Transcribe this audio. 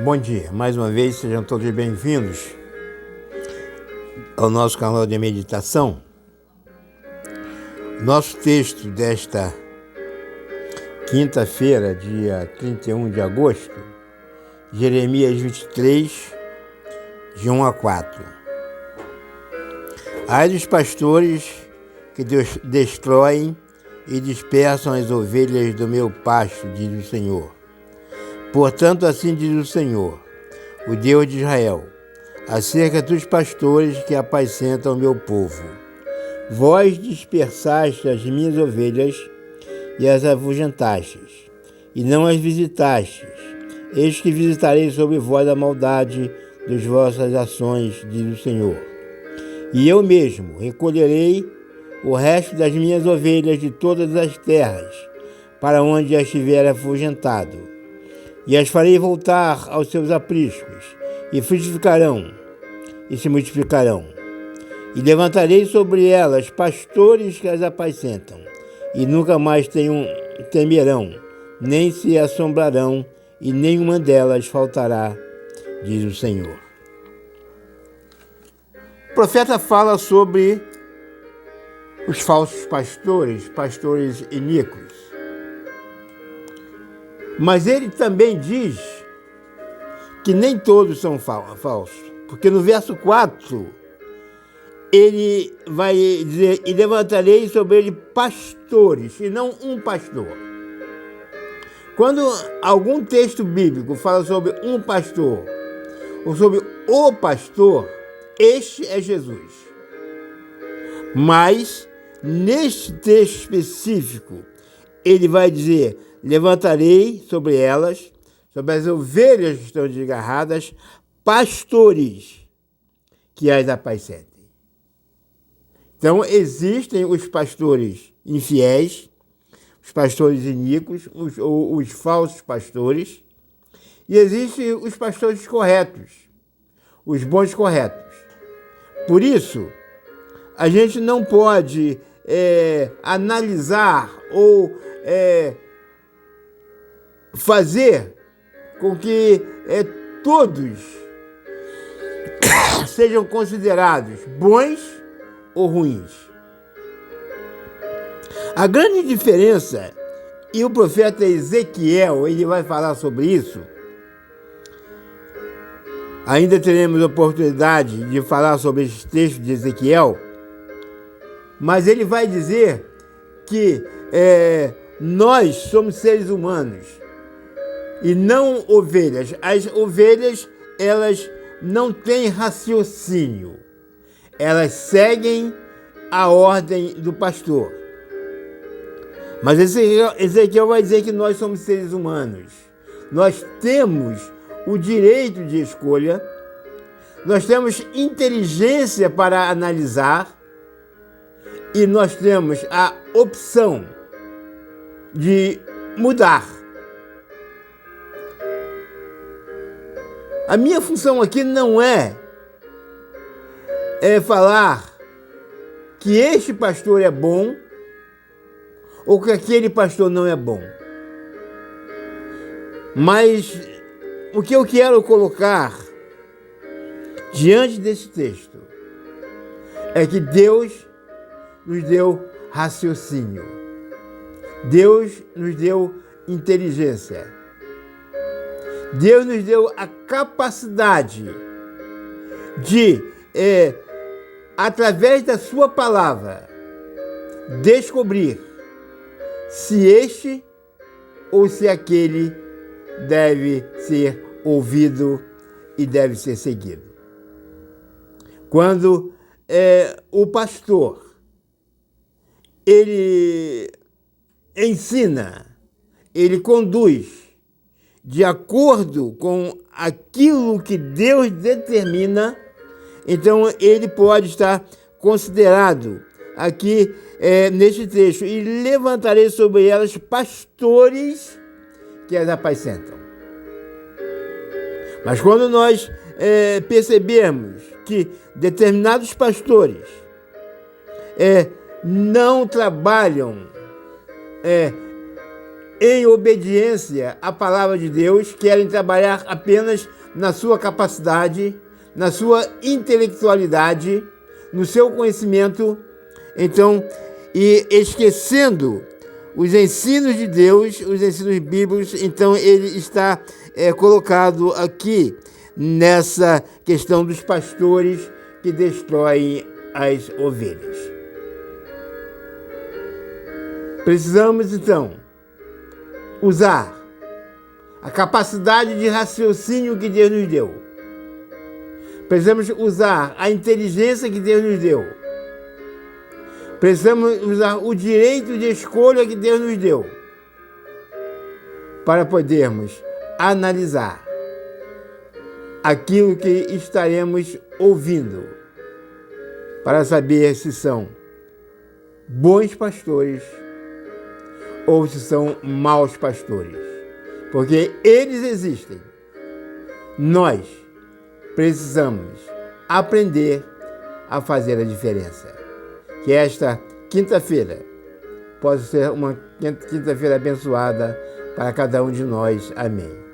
Bom dia, mais uma vez sejam todos bem-vindos ao nosso canal de meditação. Nosso texto desta quinta-feira, dia 31 de agosto, Jeremias 23, de 1 a 4. Ai dos pastores que destroem e dispersam as ovelhas do meu pasto, diz o Senhor. Portanto, assim diz o Senhor, o Deus de Israel, acerca dos pastores que apacentam o meu povo. Vós dispersaste as minhas ovelhas e as afugentastes, e não as visitastes. Eis que visitarei sobre vós a maldade das vossas ações, diz o Senhor. E eu mesmo recolherei o resto das minhas ovelhas de todas as terras, para onde as tiver afugentado. E as farei voltar aos seus apriscos, e frutificarão, e se multiplicarão. E levantarei sobre elas pastores que as apacentam, e nunca mais temerão, nem se assombrarão, e nenhuma delas faltará, diz o Senhor. O profeta fala sobre os falsos pastores iníquos. Mas ele também diz que nem todos são falsos, porque no verso 4 ele vai dizer, e levantarei sobre ele pastores, e não um pastor. Quando algum texto bíblico fala sobre um pastor, ou sobre o pastor, este é Jesus. Mas, neste texto específico, ele vai dizer, levantarei sobre elas, sobre as ovelhas que estão desgarradas, pastores que as apacentem. Então, existem os pastores infiéis, os pastores iníquos, os falsos pastores, e existem os pastores corretos, os bons corretos. Por isso, a gente não pode analisar ou fazer com que todos sejam considerados bons ou ruins. A grande diferença, e o profeta Ezequiel, ele vai falar sobre isso, ainda teremos oportunidade de falar sobre esse texto de Ezequiel, mas ele vai dizer que nós somos seres humanos e não ovelhas. As ovelhas, elas não têm raciocínio. Elas seguem a ordem do pastor. Mas Ezequiel vai dizer que nós somos seres humanos. Nós temos o direito de escolha, nós temos inteligência para analisar e nós temos a opção de mudar. A minha função aqui não é falar que este pastor é bom ou que aquele pastor não é bom. Mas o que eu quero colocar diante desse texto é que Deus nos deu raciocínio. Deus nos deu inteligência. Deus nos deu a capacidade de, através da sua palavra, descobrir se este ou se aquele deve ser ouvido e deve ser seguido. Quando o pastor, ele ensina, ele conduz de acordo com aquilo que Deus determina, então ele pode estar considerado aqui neste texto, e levantarei sobre elas pastores que as apacentam. Mas quando nós percebermos que determinados pastores não trabalham em obediência à palavra de Deus, querem trabalhar apenas na sua capacidade, na sua intelectualidade, no seu conhecimento, então, e esquecendo os ensinos de Deus, os ensinos bíblicos. Então ele está colocado aqui nessa questão dos pastores que destroem as ovelhas. Precisamos, então, usar a capacidade de raciocínio que Deus nos deu. Precisamos usar a inteligência que Deus nos deu. Precisamos usar o direito de escolha que Deus nos deu para podermos analisar aquilo que estaremos ouvindo, para saber se são bons pastores ou se são maus pastores, porque eles existem. Nós precisamos aprender a fazer a diferença. Que esta quinta-feira possa ser uma quinta-feira abençoada para cada um de nós. Amém.